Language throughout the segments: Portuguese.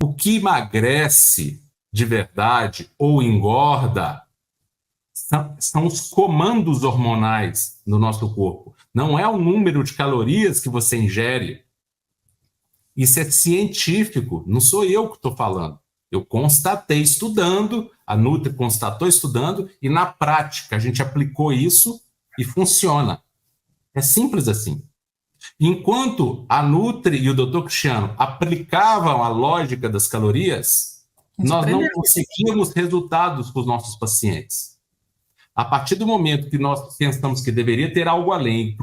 O que emagrece de verdade ou engorda são os comandos hormonais no nosso corpo. Não é o número de calorias que você ingere. Isso é científico, não sou eu que estou falando. Eu constatei estudando, a Nutri constatou estudando, e na prática a gente aplicou isso e funciona. É simples assim. Enquanto a Nutri e o Dr. Cristiano aplicavam a lógica das calorias, nós não conseguíamos resultados com os nossos pacientes. A partir do momento que nós pensamos que deveria ter algo além,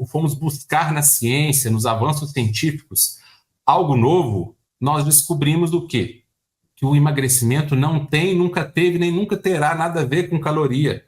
fomos buscar na ciência, nos avanços científicos, algo novo, nós descobrimos o quê? Que o emagrecimento não tem, nunca teve, nem nunca terá nada a ver com caloria.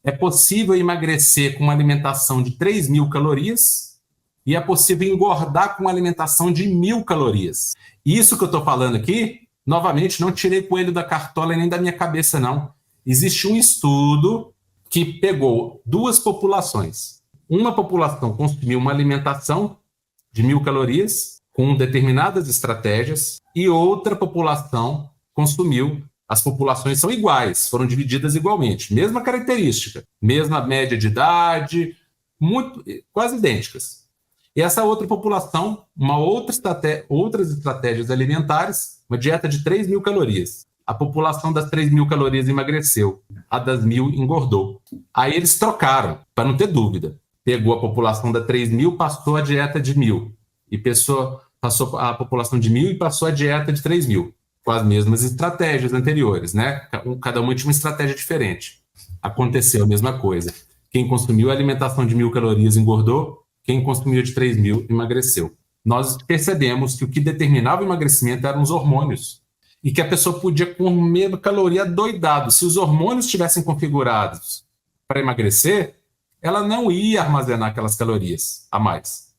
É possível emagrecer com uma alimentação de 3.000 calorias e é possível engordar com uma alimentação de 1.000 calorias. Isso que eu estou falando aqui, novamente, não tirei coelho da cartola nem da minha cabeça, não. Existe um estudo que pegou duas populações. Uma população consumiu uma alimentação de 1.000 calorias com determinadas estratégias e outra população consumiu. As populações são iguais, foram divididas igualmente. Mesma característica, mesma média de idade, quase idênticas. E essa outra população, outras estratégias alimentares, uma dieta de 3.000 calorias. A população das 3.000 calorias emagreceu, a das 1.000 engordou. Aí eles trocaram, para não ter dúvida. Pegou a população da 3.000, passou a dieta de 1.000. E passou a população de 1.000 e passou a dieta de 3.000. Com as mesmas estratégias anteriores, né? Cada uma tinha uma estratégia diferente. Aconteceu a mesma coisa. Quem consumiu a alimentação de 1.000 calorias engordou, quem consumiu de 3.000 emagreceu. Nós percebemos que o que determinava o emagrecimento eram os hormônios. E que a pessoa podia comer caloria doidado. Se os hormônios estivessem configurados para emagrecer, ela não ia armazenar aquelas calorias a mais.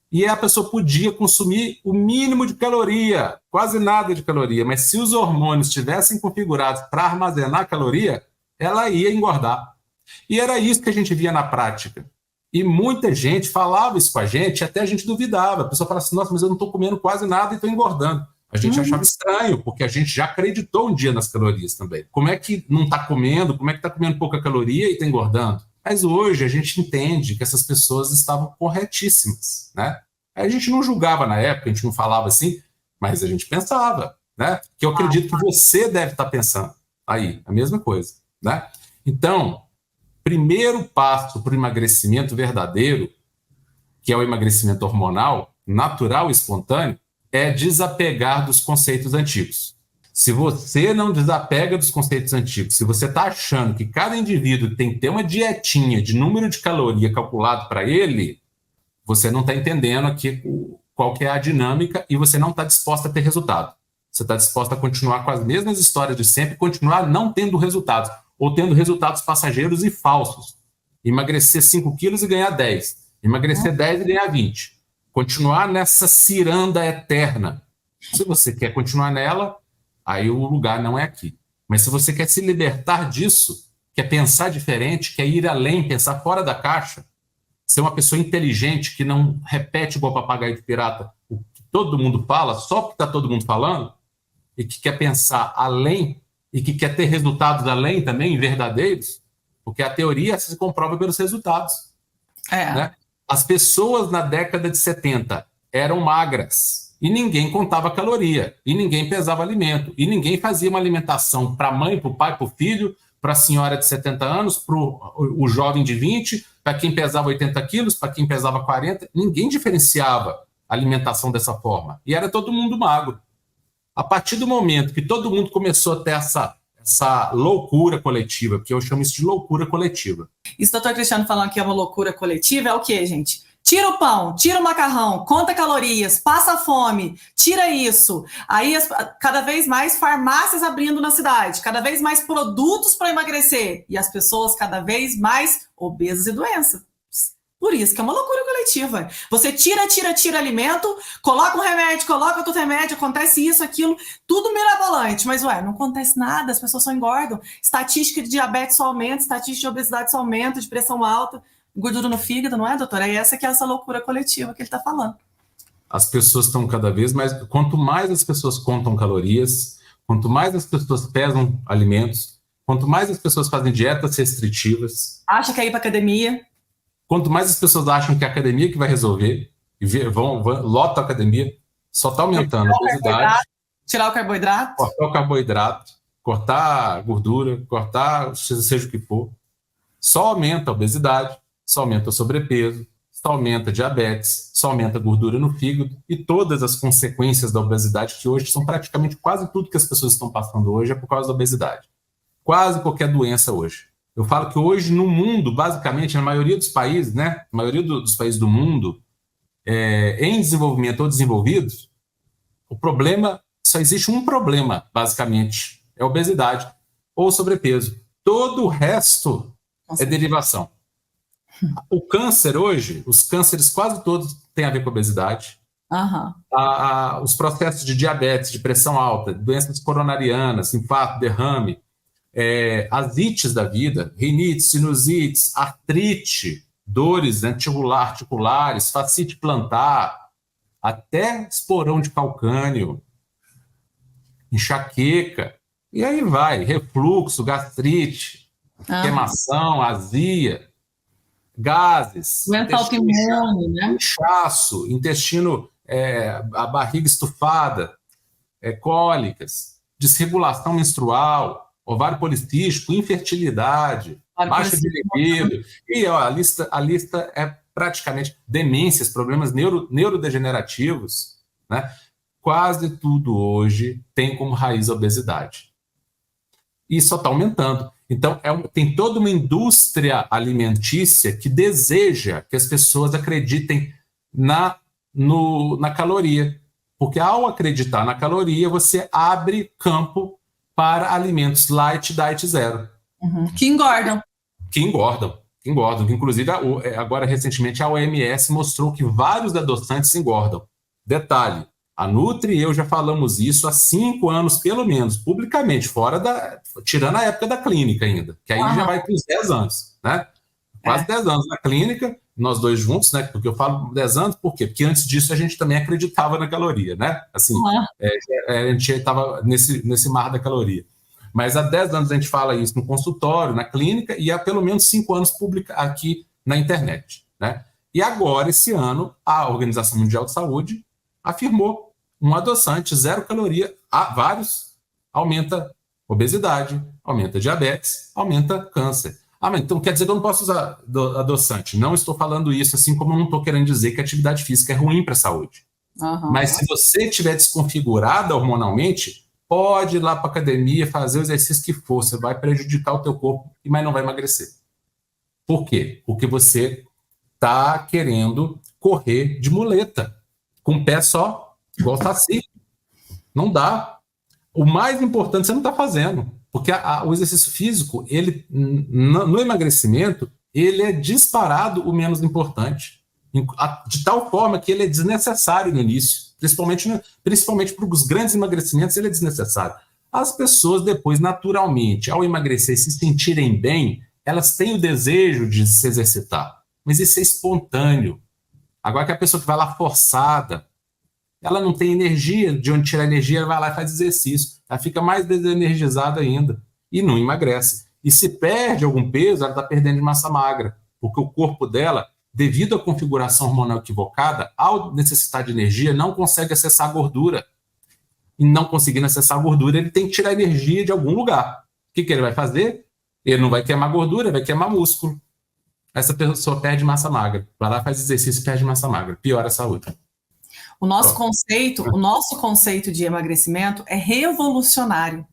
E a pessoa podia consumir o mínimo de caloria, quase nada de caloria, mas se os hormônios estivessem configurados para armazenar caloria, ela ia engordar. E era isso que a gente via na prática. E muita gente falava isso com a gente, até a gente duvidava. A pessoa falava assim, nossa, mas eu não estou comendo quase nada e estou engordando. A gente achava estranho, porque a gente já acreditou um dia nas calorias também. Como é que não está comendo, como é que está comendo pouca caloria e está engordando? Mas hoje a gente entende que essas pessoas estavam corretíssimas, né? A gente não julgava na época, a gente não falava assim, mas a gente pensava, né? Que eu acredito que você deve estar pensando aí, a mesma coisa, né? Então, primeiro passo para o emagrecimento verdadeiro, que é o emagrecimento hormonal, natural e espontâneo, é desapegar dos conceitos antigos. Se você não desapega dos conceitos antigos, se você está achando que cada indivíduo tem que ter uma dietinha de número de caloria calculado para ele, você não está entendendo aqui qual que é a dinâmica e você não está disposta a ter resultado. Você está disposta a continuar com as mesmas histórias de sempre, continuar não tendo resultados, ou tendo resultados passageiros e falsos. Emagrecer 5 quilos e ganhar 10. Emagrecer 10 e ganhar 20. Continuar nessa ciranda eterna. Se você quer continuar nela, aí o lugar não é aqui. Mas se você quer se libertar disso, quer pensar diferente, quer ir além, pensar fora da caixa, ser uma pessoa inteligente que não repete igual papagaio de pirata o que todo mundo fala, só porque está todo mundo falando, e que quer pensar além, e que quer ter resultados além também, verdadeiros, porque a teoria se comprova pelos resultados. Né? As pessoas na década de 70 eram magras, e ninguém contava caloria, e ninguém pesava alimento, e ninguém fazia uma alimentação para a mãe, para o pai, para o filho, para a senhora de 70 anos, para o jovem de 20, para quem pesava 80 quilos, para quem pesava 40, ninguém diferenciava a alimentação dessa forma. E era todo mundo magro. A partir do momento que todo mundo começou a ter essa loucura coletiva, porque eu chamo isso de loucura coletiva. Isso, doutor Cristiano, falando que é uma loucura coletiva, é o quê, gente? Tira o pão, tira o macarrão, conta calorias, passa fome, tira isso. Aí, cada vez mais farmácias abrindo na cidade, cada vez mais produtos para emagrecer. E as pessoas cada vez mais obesas e doenças. Por isso que é uma loucura coletiva. Você tira alimento, coloca um remédio, coloca outro remédio, acontece isso, aquilo, tudo mirabolante. Mas, não acontece nada, as pessoas só engordam. Estatística de diabetes só aumenta, estatística de obesidade só aumenta, de pressão alta, gordura no fígado, não é, doutora? É essa loucura coletiva que ele está falando. as pessoas estão cada vez mais... Quanto mais as pessoas contam calorias, quanto mais as pessoas pesam alimentos, quanto mais as pessoas fazem dietas restritivas... Acha que é ir para academia. Quanto mais as pessoas acham que é a academia que vai resolver, e lota a academia, só está aumentando a obesidade. Tirar o carboidrato. Cortar o carboidrato, cortar a gordura, cortar seja o que for. Só aumenta a obesidade, só aumenta o sobrepeso, só aumenta a diabetes, só aumenta a gordura no fígado e todas as consequências da obesidade, que hoje são praticamente quase tudo que as pessoas estão passando hoje é por causa da obesidade. Quase qualquer doença hoje. Eu falo que hoje no mundo, basicamente, na maioria dos países, né, na maioria dos países do mundo, em desenvolvimento ou desenvolvidos, o problema, só existe um problema, basicamente, é a obesidade ou sobrepeso. Todo o resto é derivação. O câncer hoje, os cânceres quase todos têm a ver com obesidade. Os processos de diabetes, de pressão alta, doenças coronarianas, infarto, derrame, as ites da vida, rinite, sinusites, artrite, dores articulares, fascite plantar, até esporão de calcânio, enxaqueca, e aí vai, refluxo, gastrite, queimação, azia, gases, doença autoimune, né? inchaço, intestino, a barriga estufada, cólicas, desregulação menstrual, ovário policístico, infertilidade, baixa de libido, e a lista é praticamente demências, problemas neurodegenerativos, né? Quase tudo hoje tem como raiz a obesidade. E só está aumentando. Então, tem toda uma indústria alimentícia que deseja que as pessoas acreditem na caloria. Porque ao acreditar na caloria, você abre campo para alimentos light, diet zero. Que engordam. Que engordam. Inclusive, agora, recentemente, a OMS mostrou que vários adoçantes engordam. Detalhe, a Nutri e eu já falamos isso há 5 anos, pelo menos, publicamente, tirando a época da clínica ainda, que aí já vai para os 10 anos, né? Quase 10 anos na clínica, nós dois juntos, né? Porque eu falo 10 anos, por quê? Porque antes disso a gente também acreditava na caloria, né? Assim, a gente estava nesse mar da caloria. Mas há 10 anos a gente fala isso no consultório, na clínica, e há pelo menos 5 anos aqui na internet, né? E agora, esse ano, a Organização Mundial de Saúde afirmou um adoçante, 0 caloria, vários, aumenta obesidade, aumenta diabetes, aumenta câncer. Mas então quer dizer que eu não posso usar adoçante. Não estou falando isso, assim como eu não estou querendo dizer que a atividade física é ruim para a saúde. Mas se você estiver desconfigurada hormonalmente, pode ir lá para a academia, fazer o exercício que for, você vai prejudicar o teu corpo, mas não vai emagrecer. Por quê? Porque você está querendo correr de muleta, com o pé só, igual Saci. Não dá. O mais importante você não está fazendo, porque o exercício físico, ele, no emagrecimento, ele é disparado o menos importante, de tal forma que ele é desnecessário no início, principalmente para os grandes emagrecimentos, ele é desnecessário. As pessoas depois, naturalmente, ao emagrecer e se sentirem bem, elas têm o desejo de se exercitar, mas isso é espontâneo. Agora que a pessoa que vai lá forçada, ela não tem energia, de onde tirar energia, ela vai lá e faz exercício. Ela fica mais desenergizada ainda e não emagrece. E se perde algum peso, ela está perdendo de massa magra, porque o corpo dela, devido à configuração hormonal equivocada, ao necessitar de energia, não consegue acessar a gordura. E não conseguindo acessar a gordura, ele tem que tirar energia de algum lugar. O que ele vai fazer? Ele não vai queimar gordura, ele vai queimar músculo. Essa pessoa perde massa magra. Vai lá, faz exercício e perde massa magra. Piora a saúde. O nosso conceito de emagrecimento é revolucionário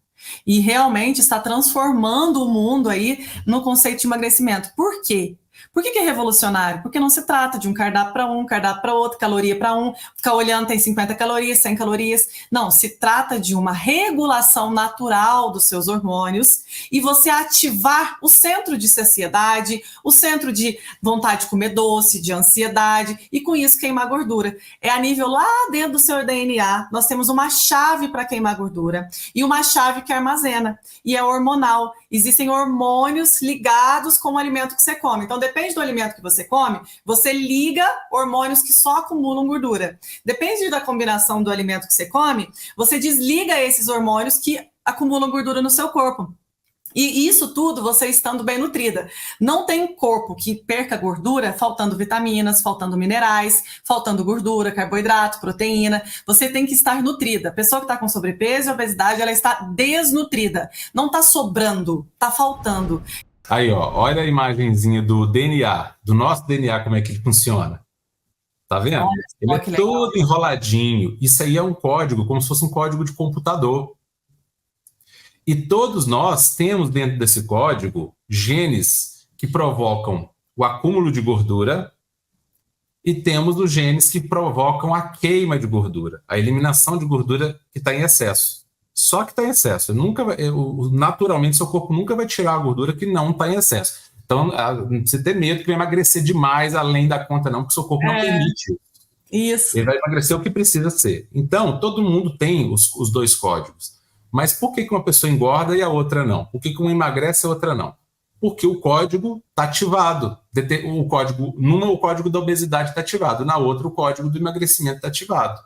e realmente está transformando o mundo aí no conceito de emagrecimento. Por quê? Por que é revolucionário? Porque não se trata de um cardápio para um, cardápio para outro, caloria para um, ficar olhando tem 50 calorias, 100 calorias. Não, se trata de uma regulação natural dos seus hormônios e você ativar o centro de saciedade, o centro de vontade de comer doce, de ansiedade e com isso queimar gordura. É a nível lá dentro do seu DNA, nós temos uma chave para queimar gordura e uma chave que armazena e é hormonal. Existem hormônios ligados com o alimento que você come. Então, depende do alimento que você come, você liga hormônios que só acumulam gordura. Depende da combinação do alimento que você come, você desliga esses hormônios que acumulam gordura no seu corpo. E isso tudo você estando bem nutrida. Não tem corpo que perca gordura faltando vitaminas, faltando minerais, faltando gordura, carboidrato, proteína. Você tem que estar nutrida. A pessoa que está com sobrepeso e obesidade, ela está desnutrida. Não está sobrando, está faltando. Aí, ó, olha a imagenzinha do DNA, do nosso DNA, como é que ele funciona. Tá vendo? Ele é todo enroladinho. Isso aí é um código, como se fosse um código de computador. E todos nós temos dentro desse código genes que provocam o acúmulo de gordura e temos os genes que provocam a queima de gordura, a eliminação de gordura que está em excesso. Só que está em excesso. Naturalmente, seu corpo nunca vai tirar a gordura que não está em excesso. Então, não precisa ter medo que vai emagrecer demais além da conta, não, porque seu corpo não permite. Isso. Ele vai emagrecer o que precisa ser. Então, todo mundo tem os dois códigos. Mas por que uma pessoa engorda e a outra não? Por que uma emagrece e a outra não? Porque o código está ativado. Numa, o código da obesidade está ativado, na outra, o código do emagrecimento está ativado.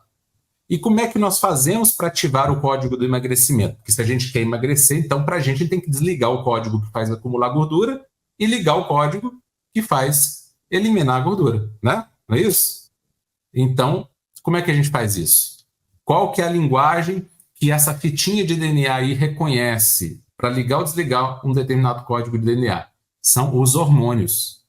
E como é que nós fazemos para ativar o código do emagrecimento? Porque se a gente quer emagrecer, então, para a gente tem que desligar o código que faz acumular gordura e ligar o código que faz eliminar a gordura, né? Não é isso? Então, como é que a gente faz isso? Qual que é a linguagem que essa fitinha de DNA aí reconhece para ligar ou desligar um determinado código de DNA? São os hormônios.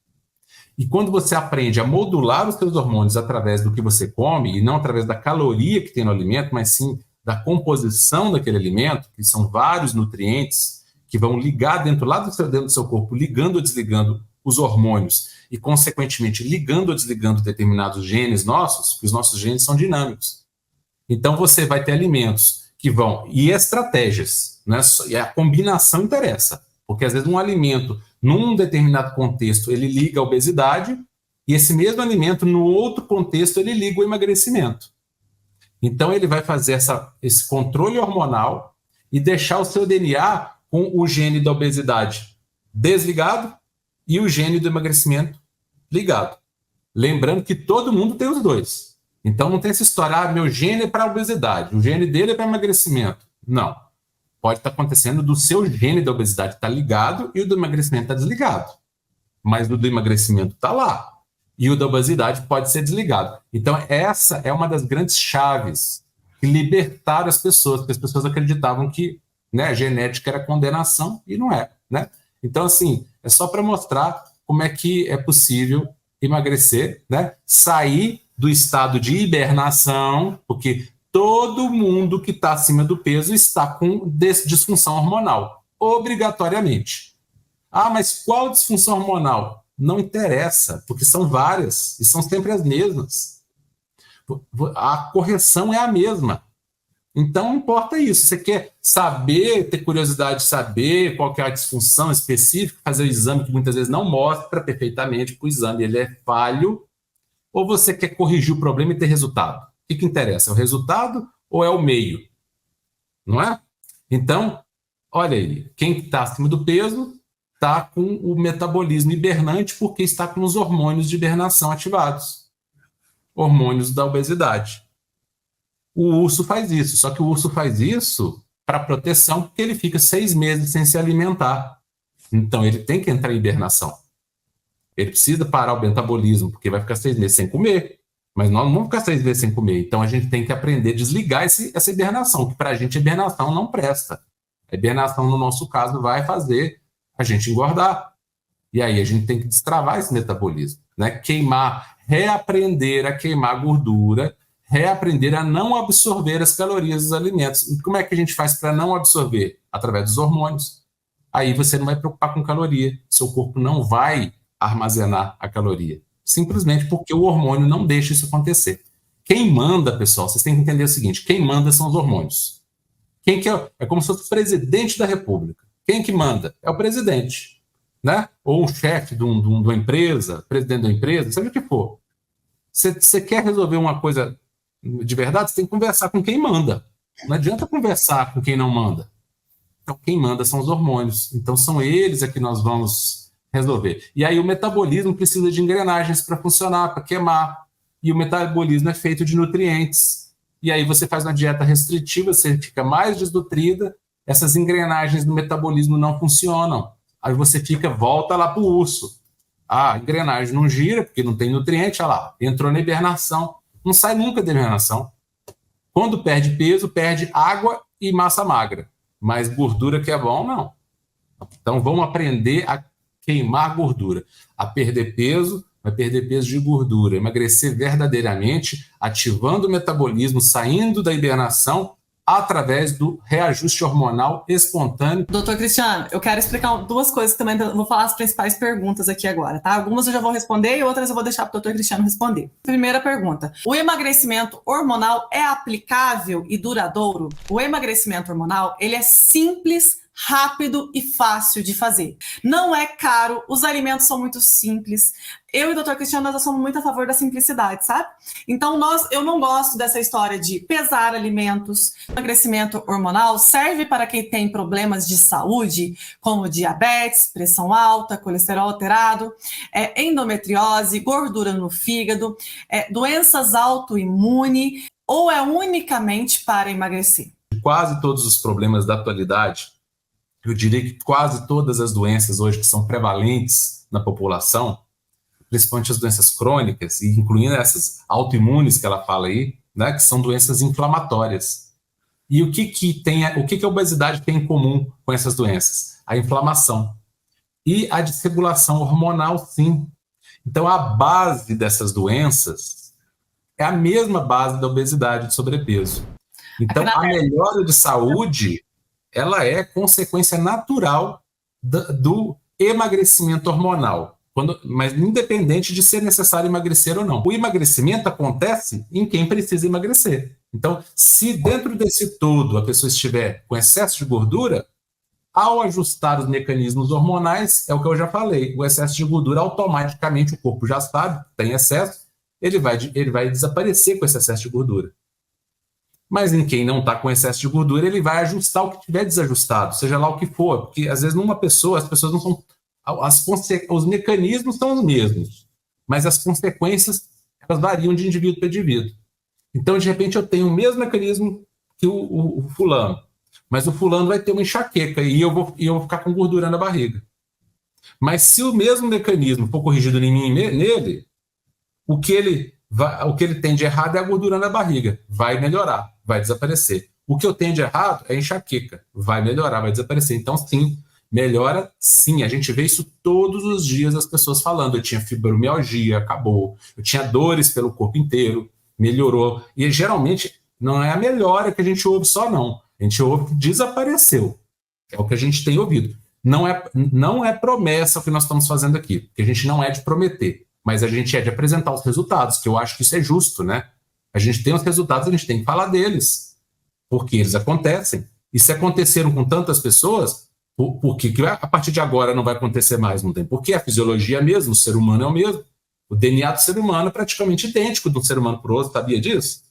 E quando você aprende a modular os seus hormônios através do que você come, e não através da caloria que tem no alimento, mas sim da composição daquele alimento, que são vários nutrientes que vão ligar dentro do seu corpo, ligando ou desligando os hormônios e, consequentemente, ligando ou desligando determinados genes nossos, porque os nossos genes são dinâmicos. Então, você vai ter alimentos que vão, e estratégias, né? E a combinação interessa, porque às vezes um alimento, num determinado contexto, ele liga a obesidade, e esse mesmo alimento, no outro contexto, ele liga o emagrecimento. Então ele vai fazer esse controle hormonal e deixar o seu DNA com o gene da obesidade desligado e o gene do emagrecimento ligado. Lembrando que todo mundo tem os dois. Então não tem essa história, meu gene é para obesidade, o gene dele é para emagrecimento. Não. Pode estar acontecendo do seu gene da obesidade estar ligado e o do emagrecimento está desligado. Mas o do emagrecimento está lá. E o da obesidade pode ser desligado. Então essa é uma das grandes chaves que libertaram as pessoas, porque as pessoas acreditavam que, né, a genética era condenação e não é, né? Então, assim, é só para mostrar como é que é possível emagrecer, né? Sair do estado de hibernação, porque todo mundo que está acima do peso está com disfunção hormonal, obrigatoriamente. Ah, mas qual disfunção hormonal? Não interessa, porque são várias e são sempre as mesmas. A correção é a mesma. Então, não importa isso. Você quer saber, ter curiosidade de saber qual que é a disfunção específica, fazer o exame que muitas vezes não mostra perfeitamente, porque o exame ele é falho, ou você quer corrigir o problema e ter resultado? O que interessa? É o resultado ou é o meio? Não é? Então, olha aí, quem está acima do peso está com o metabolismo hibernante porque está com os hormônios de hibernação ativados. Hormônios da obesidade. O urso faz isso, só que o urso faz isso para proteção porque ele fica 6 meses sem se alimentar. Então ele tem que entrar em hibernação. Ele precisa parar o metabolismo, porque vai ficar 6 meses sem comer. Mas nós não vamos ficar 6 meses sem comer. Então a gente tem que aprender a desligar essa hibernação, que para a gente a hibernação não presta. A hibernação, no nosso caso, vai fazer a gente engordar. E aí a gente tem que destravar esse metabolismo, né? Reaprender a queimar gordura, reaprender a não absorver as calorias dos alimentos. E como é que a gente faz para não absorver? Através dos hormônios. Aí você não vai preocupar com caloria. Seu corpo não vai armazenar a caloria. Simplesmente porque o hormônio não deixa isso acontecer. Quem manda, pessoal, vocês têm que entender o seguinte, quem manda são os hormônios. Quem que é como se fosse o presidente da República. Quem que manda? É o presidente, né? Ou o chefe de uma empresa, presidente da empresa, seja o que for. Você quer resolver uma coisa de verdade, você tem que conversar com quem manda. Não adianta conversar com quem não manda. Então, quem manda são os hormônios. Então, são eles a que nós vamos resolver. E aí o metabolismo precisa de engrenagens para funcionar, para queimar. E o metabolismo é feito de nutrientes. E aí você faz uma dieta restritiva, você fica mais desnutrida, essas engrenagens do metabolismo não funcionam. Aí você volta lá para o urso. A engrenagem não gira, porque não tem nutriente, olha lá, entrou na hibernação. Não sai nunca da hibernação. Quando perde peso, perde água e massa magra. Mas gordura que é bom, não. Então vamos aprender a queimar gordura, a perder peso, vai perder peso de gordura, emagrecer verdadeiramente, ativando o metabolismo, saindo da hibernação, através do reajuste hormonal espontâneo. Doutor Cristiano, eu quero explicar duas coisas também, vou falar as principais perguntas aqui agora, tá? Algumas eu já vou responder e outras eu vou deixar para o doutor Cristiano responder. Primeira pergunta, o emagrecimento hormonal é aplicável e duradouro? O emagrecimento hormonal, ele é simples, rápido e fácil de fazer. Não é caro, os alimentos são muito simples. Eu e o Dr. Cristiano, nós somos muito a favor da simplicidade, sabe? Então, eu não gosto dessa história de pesar alimentos. O emagrecimento hormonal serve para quem tem problemas de saúde, como diabetes, pressão alta, colesterol alterado, endometriose, gordura no fígado, doenças autoimunes, ou é unicamente para emagrecer? Quase todos os problemas da atualidade, eu diria que quase todas as doenças hoje que são prevalentes na população, principalmente as doenças crônicas, e incluindo essas autoimunes que ela fala aí, né, que são doenças inflamatórias. E o que a obesidade tem em comum com essas doenças? A inflamação. E a desregulação hormonal, sim. Então, a base dessas doenças é a mesma base da obesidade, de sobrepeso. Então, a melhora de saúde, ela é consequência natural do emagrecimento hormonal, mas independente de ser necessário emagrecer ou não. O emagrecimento acontece em quem precisa emagrecer. Então, se dentro desse todo a pessoa estiver com excesso de gordura, ao ajustar os mecanismos hormonais, é o que eu já falei, o excesso de gordura, automaticamente o corpo já sabe, tem excesso, ele vai desaparecer com esse excesso de gordura. Mas em quem não está com excesso de gordura, ele vai ajustar o que tiver desajustado, seja lá o que for, porque às vezes numa pessoa, as pessoas não são... os mecanismos são os mesmos, mas as consequências elas variam de indivíduo para indivíduo. Então, de repente, eu tenho o mesmo mecanismo que o fulano, mas o fulano vai ter uma enxaqueca e eu vou ficar com gordura na barriga. Mas se o mesmo mecanismo for corrigido em mim e nele, o que ele tem de errado é a gordura na barriga, vai melhorar, vai desaparecer. O que eu tenho de errado é enxaqueca, vai melhorar, vai desaparecer. Então, sim, melhora sim. A gente vê isso todos os dias as pessoas falando. Eu tinha fibromialgia, acabou. Eu tinha dores pelo corpo inteiro, melhorou. E geralmente não é a melhora que a gente ouve só, não. A gente ouve que desapareceu. É o que a gente tem ouvido. Não é promessa o que nós estamos fazendo aqui, porque a gente não é de prometer, mas a gente é de apresentar os resultados, que eu acho que isso é justo, né? A gente tem os resultados, a gente tem que falar deles, porque eles acontecem. E se aconteceram com tantas pessoas, por que a partir de agora não vai acontecer mais? Não tem porquê, a fisiologia é a mesma, o ser humano é o mesmo. O DNA do ser humano é praticamente idêntico de um ser humano para o outro, sabia disso?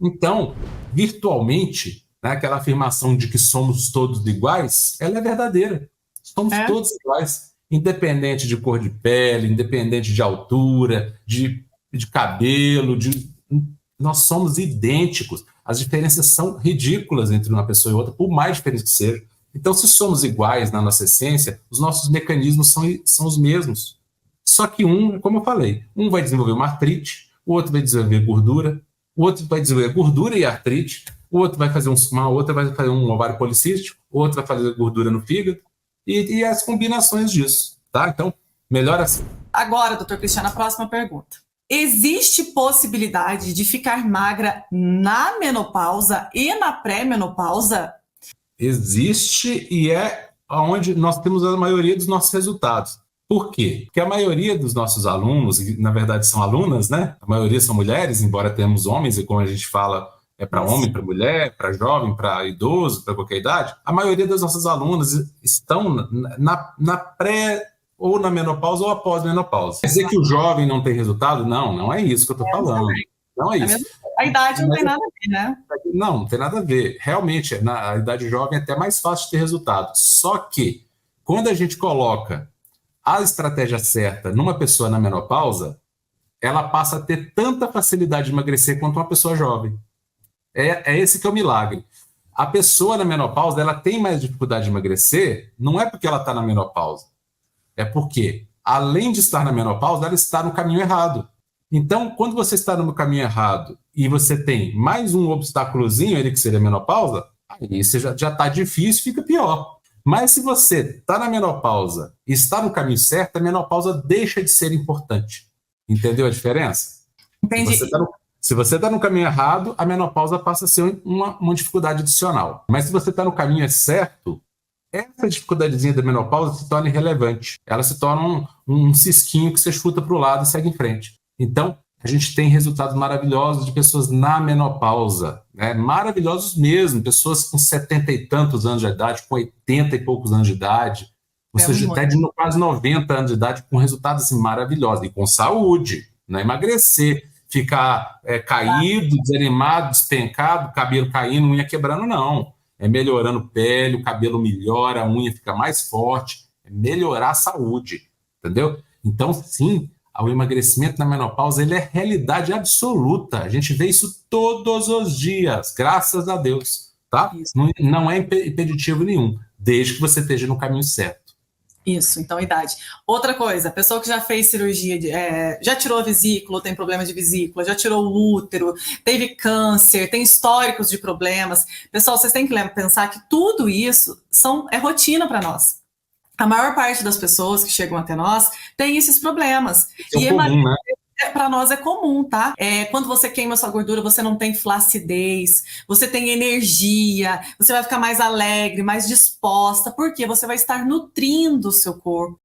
Então, virtualmente, né, aquela afirmação de que somos todos iguais, ela é verdadeira. Somos todos iguais, independente de cor de pele, independente de altura, de cabelo, nós somos idênticos. As diferenças são ridículas entre uma pessoa e outra, por mais diferentes que sejam. Então, se somos iguais na nossa essência, os nossos mecanismos são os mesmos. Só que como eu falei, um vai desenvolver uma artrite, o outro vai desenvolver gordura, o outro vai desenvolver gordura e artrite, o outro vai fazer um ovário policístico, o outro vai fazer gordura no fígado, e as combinações disso, tá? Então, melhor assim. Agora, doutor Cristiano, a próxima pergunta. Existe possibilidade de ficar magra na menopausa e na pré-menopausa? Existe, e é onde nós temos a maioria dos nossos resultados. Por quê? Porque a maioria dos nossos alunos, e na verdade são alunas, né? A maioria são mulheres, embora temos homens, e como a gente fala, é para homem, para mulher, para jovem, para idoso, para qualquer idade. A maioria das nossas alunas estão na pré ou na menopausa ou após menopausa. Quer dizer que o jovem não tem resultado? Não é isso que eu estou falando. Não é isso. A idade não tem nada a ver, né? Não tem nada a ver. Realmente, na idade jovem é até mais fácil de ter resultado. Só que, quando a gente coloca a estratégia certa numa pessoa na menopausa, ela passa a ter tanta facilidade de emagrecer quanto uma pessoa jovem. É esse que é o milagre. A pessoa na menopausa, ela tem mais dificuldade de emagrecer, não é porque ela está na menopausa, é porque, além de estar na menopausa, ela está no caminho errado. Então, quando você está no caminho errado e você tem mais um obstáculozinho, ele que seria a menopausa, aí você já está difícil, fica pior. Mas se você está na menopausa e está no caminho certo, a menopausa deixa de ser importante. Entendeu a diferença? Entendi. Se você está no caminho errado, a menopausa passa a ser uma dificuldade adicional. Mas se você está no caminho certo, essa dificuldadezinha da menopausa se torna irrelevante. Ela se torna um cisquinho que você chuta para o lado e segue em frente. Então, a gente tem resultados maravilhosos de pessoas na menopausa, né? Maravilhosos mesmo, pessoas com 70 e tantos anos de idade, com 80 e poucos anos de idade, ou seja, até de quase 90 anos de idade, com resultados assim, maravilhosos, e com saúde, não é emagrecer, ficar caído, desanimado, despencado, cabelo caindo, unha quebrando, não. É melhorando pele, o cabelo melhora, a unha fica mais forte, é melhorar a saúde, entendeu? Então, sim, o emagrecimento na menopausa, ele é realidade absoluta. A gente vê isso todos os dias, graças a Deus, tá? Não é impeditivo nenhum, desde que você esteja no caminho certo. Isso, então, idade. Outra coisa, pessoa que já fez cirurgia, já tirou a vesícula, tem problema de vesícula, já tirou o útero, teve câncer, tem históricos de problemas. Pessoal, vocês têm que pensar que tudo isso é rotina para nós. A maior parte das pessoas que chegam até nós tem esses problemas. É comum, né? Para nós é comum, tá? Quando você queima sua gordura, você não tem flacidez, você tem energia, você vai ficar mais alegre, mais disposta, porque você vai estar nutrindo o seu corpo.